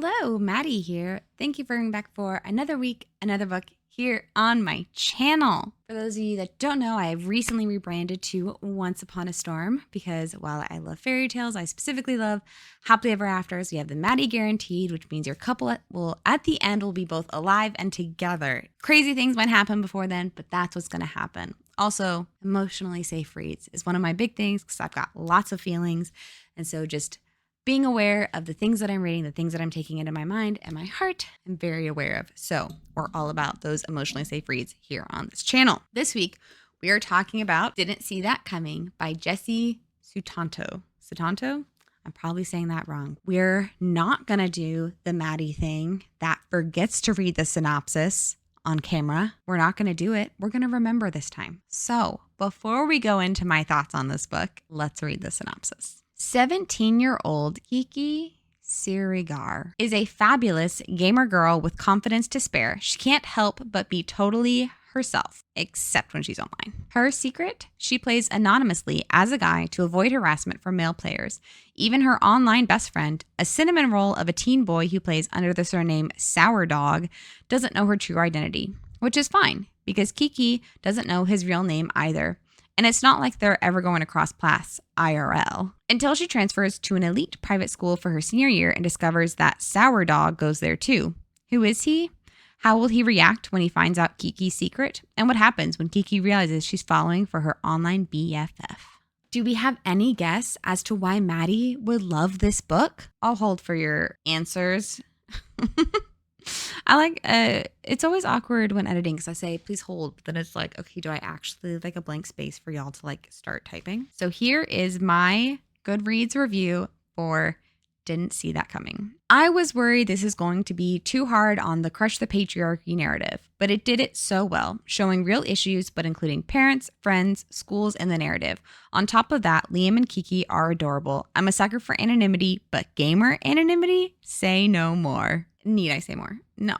Hello, Maddie here. Thank you for coming back for another week, another book here on my channel. For those of you that don't know, I have recently rebranded to Once Upon a Storm because while I love fairy tales, I specifically love happily ever afters. We have the Maddie guaranteed, which means your couple will at the end will be both alive and together. Crazy things might happen before then, but that's what's going to happen. Also, emotionally safe reads is one of my big things because I've got lots of feelings. And so just being aware of the things that I'm reading, the things that I'm taking into my mind and my heart, I'm very aware of. So we're all about those emotionally safe reads here on this channel. This week, we are talking about Didn't See That Coming by Jesse Sutanto. Sutanto? I'm probably saying that wrong. We're not going to do the Maddie thing that forgets to read the synopsis on camera. We're not going to do it. We're going to remember this time. So before we go into my thoughts on this book, let's read the synopsis. 17-year-old Kiki Sirigar is a fabulous gamer girl with confidence to spare. She can't help but be totally herself, except when she's online. Her secret? She plays anonymously as a guy to avoid harassment from male players. Even her online best friend, a cinnamon roll of a teen boy who plays under the surname Sour Dog, doesn't know her true identity, which is fine because Kiki doesn't know his real name either. And it's not like they're ever going to cross paths IRL until she transfers to an elite private school for her senior year and discovers that Sour Dog goes there too. Who is he? How will he react when he finds out Kiki's secret? And what happens when Kiki realizes she's falling for her online BFF? Do we have any guess as to why Maddie would love this book? I'll hold for your answers. I like, it's always awkward when editing because I say, please hold. But then it's like, okay, do I actually leave like a blank space for y'all to like start typing? So here is my Goodreads review for Didn't See That Coming. I was worried this is going to be too hard on the crush the patriarchy narrative, but it did it so well, showing real issues, but including parents, friends, schools, and the narrative. On top of that, Liam and Kiki are adorable. I'm a sucker for anonymity, but gamer anonymity? Say no more. Need I say more? No,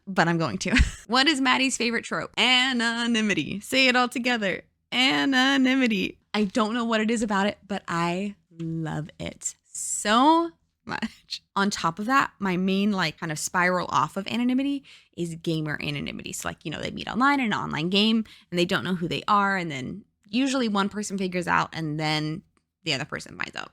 but I'm going to. What is Maddie's favorite trope? Anonymity. Say it all together. Anonymity. I don't know what it is about it, but I love it so much. On top of that, my main like kind of spiral off of anonymity is gamer anonymity. So like, they meet online in an online game and they don't know who they are. And then usually one person figures out and then the other person finds out,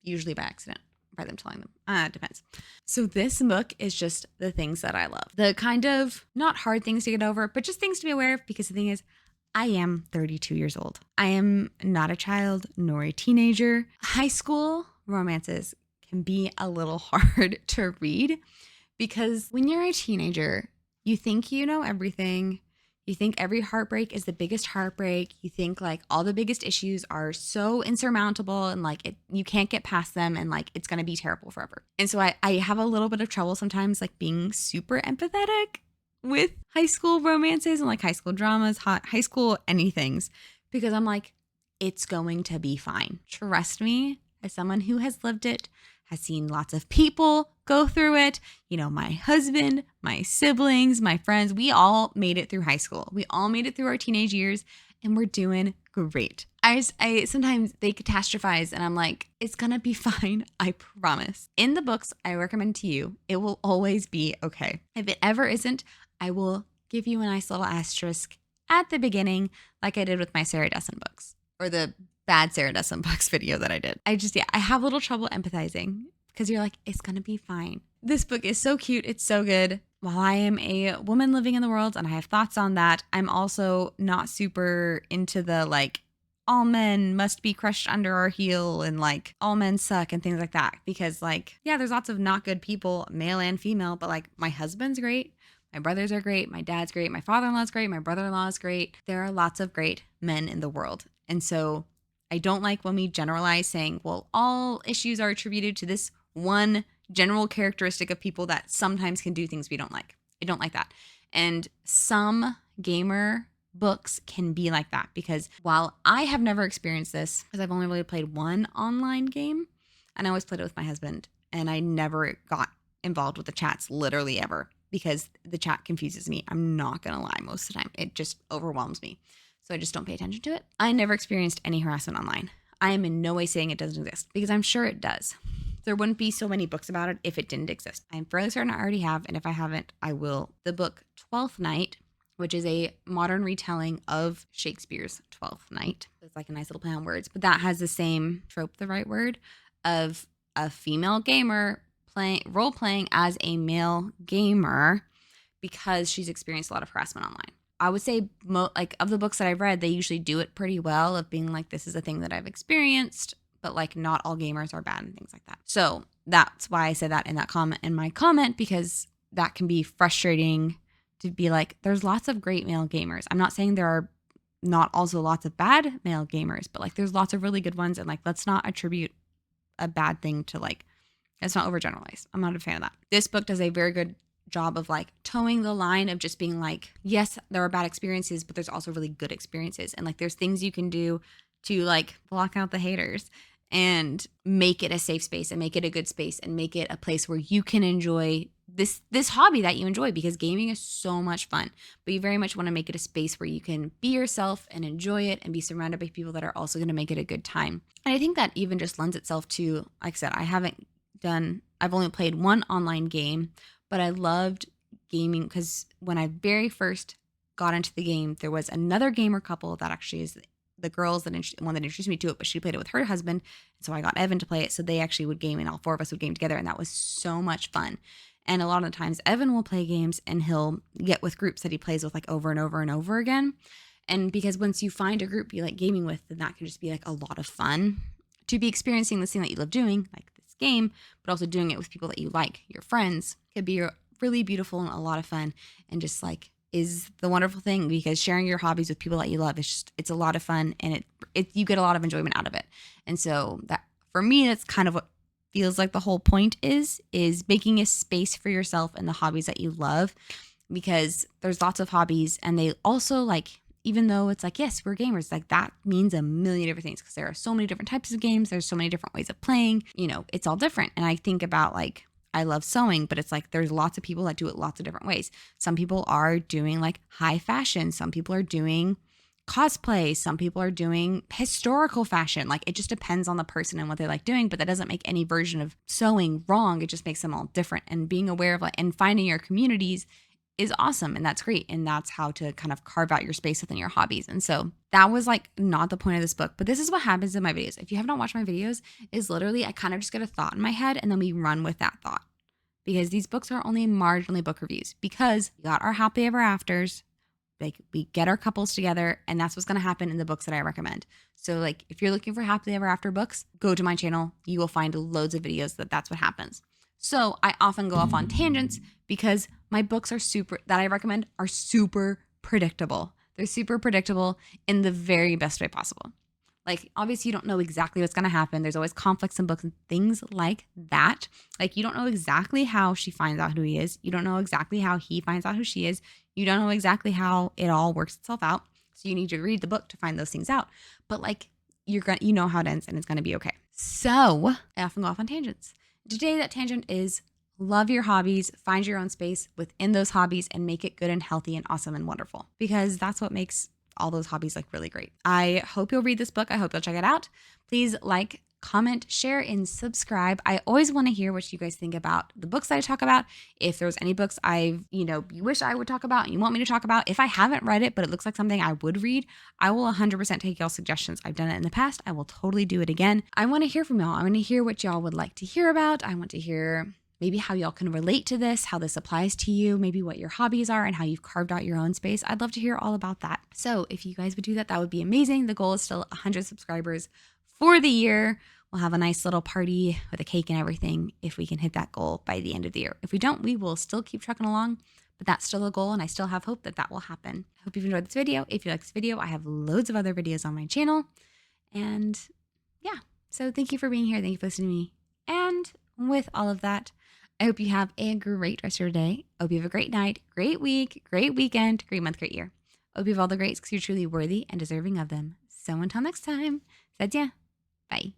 usually by accident. By them telling them. It depends. So this book is just the things that I love. The kind of not hard things to get over, but just things to be aware of because the thing is, I am 32 years old. I am not a child nor a teenager. High school romances can be a little hard to read because when you're a teenager, you think you know everything. You think every heartbreak is the biggest heartbreak. You think like all the biggest issues are so insurmountable and like you can't get past them and like it's going to be terrible forever. And so I have a little bit of trouble sometimes like being super empathetic with high school romances and like high school dramas, high school anythings, because I'm like, it's going to be fine. Trust me, as someone who has lived it, has seen lots of people go through it. My husband, my siblings, my friends, we all made it through high school. We all made it through our teenage years and we're doing great. I sometimes they catastrophize and I'm like, it's going to be fine. I promise. In the books I recommend to you, it will always be okay. If it ever isn't, I will give you a nice little asterisk at the beginning, like I did with my Sarah Dessen books or the bad Sarah Dessen books video that I did. I have a little trouble empathizing because you're like, it's going to be fine. This book is so cute. It's so good. While I am a woman living in the world and I have thoughts on that, I'm also not super into the like, all men must be crushed under our heel and like all men suck and things like that. Because like, yeah, there's lots of not good people, male and female, but like my husband's great. My brothers are great. My dad's great. My father-in-law's great. My brother-in-law is great. There are lots of great men in the world. And so I don't like when we generalize saying, well, all issues are attributed to this one general characteristic of people that sometimes can do things we don't like. I don't like that. And some gamer books can be like that because while I have never experienced this, because I've only really played one online game and I always played it with my husband and I never got involved with the chats literally ever because the chat confuses me. I'm not going to lie most of the time. It just overwhelms me. So I just don't pay attention to it. I never experienced any harassment online. I am in no way saying it doesn't exist because I'm sure it does. There wouldn't be so many books about it if it didn't exist. I'm fairly certain I already have, and if I haven't, I will. The book Twelfth Knight, which is a modern retelling of Shakespeare's Twelfth Knight. It's like a nice little play on words, but that has the same trope, the right word, of a female gamer role playing as a male gamer because she's experienced a lot of harassment online. I would say like of the books that I've read, they usually do it pretty well of being like, this is a thing that I've experienced, but like not all gamers are bad and things like that. So that's why I said that in my comment, because that can be frustrating to be like, there's lots of great male gamers. I'm not saying there are not also lots of bad male gamers, but like there's lots of really good ones. And like, let's not attribute a bad thing to like, let's not overgeneralize. I'm not a fan of that. This book does a very good job of like towing the line of just being like, yes, there are bad experiences, but there's also really good experiences. And like, there's things you can do to like block out the haters and make it a safe space and make it a good space and make it a place where you can enjoy this hobby that you enjoy, because gaming is so much fun, but you very much want to make it a space where you can be yourself and enjoy it and be surrounded by people that are also going to make it a good time. And I think that even just lends itself to, like I said, I've only played one online game, but I loved gaming because when I very first got into the game, there was another gamer couple that actually is the girls one that introduced me to it, but she played it with her husband. So I got Evan to play it. So they actually would game and all four of us would game together. And that was so much fun. And a lot of the times Evan will play games and he'll get with groups that he plays with like over and over and over again. And because once you find a group you like gaming with, then that can just be like a lot of fun to be experiencing this thing that you love doing, like this game, but also doing it with people that you like, your friends, could be really beautiful and a lot of fun, and just like is the wonderful thing, because sharing your hobbies with people that you love it's a lot of fun, and you get a lot of enjoyment out of it. And so that for me, that's kind of what feels like the whole point is making a space for yourself and the hobbies that you love, because there's lots of hobbies and they also like, even though it's like, yes, we're gamers, like that means a million different things because there are so many different types of games. There's so many different ways of playing, it's all different. And I think about like, I love sewing, but it's like, there's lots of people that do it lots of different ways. Some people are doing like high fashion. Some people are doing cosplay. Some people are doing historical fashion. Like it just depends on the person and what they like doing, but that doesn't make any version of sewing wrong. It just makes them all different. And being aware of like, and finding your communities is awesome. And that's great. And that's how to kind of carve out your space within your hobbies. And so that was like not the point of this book, but this is what happens in my videos. If you have not watched my videos, is literally, I kind of just get a thought in my head and then we run with that thought, because these books are only marginally book reviews, because we got our happy ever afters, like we get our couples together, and that's what's going to happen in the books that I recommend. So like, if you're looking for happily ever after books, go to my channel. You will find loads of videos that's what happens. So I often go off on tangents because my books that I recommend are super predictable. They're super predictable in the very best way possible. Like, obviously you don't know exactly what's going to happen. There's always conflicts in books and things like that. Like, you don't know exactly how she finds out who he is. You don't know exactly how he finds out who she is. You don't know exactly how it all works itself out. So you need to read the book to find those things out. But like, you know how it ends and it's going to be okay. So I often go off on tangents. Today, that tangent is love your hobbies, find your own space within those hobbies, and make it good and healthy and awesome and wonderful, because that's what makes all those hobbies like really great. I hope you'll read this book. I hope you'll check it out. Please like, comment, share, and subscribe. I always want to hear what you guys think about the books that I talk about. If there's any books you wish I would talk about and you want me to talk about, if I haven't read it, but it looks like something I would read, I will 100% take y'all suggestions. I've done it in the past. I will totally do it again. I want to hear from y'all. I want to hear what y'all would like to hear about. I want to hear maybe how y'all can relate to this, how this applies to you, maybe what your hobbies are and how you've carved out your own space. I'd love to hear all about that. So if you guys would do that, that would be amazing. The goal is still 100 subscribers for the year. We'll have a nice little party with a cake and everything if we can hit that goal by the end of the year. If we don't, we will still keep trucking along, but that's still a goal and I still have hope that will happen. I hope you've enjoyed this video. If you like this video, I have loads of other videos on my channel. And yeah, so thank you for being here. Thank you for listening to me. And with all of that, I hope you have a great rest of your day. I hope you have a great night, great week, great weekend, great month, great year. I hope you have all the greats because you're truly worthy and deserving of them. So until next time, 再见. Bye.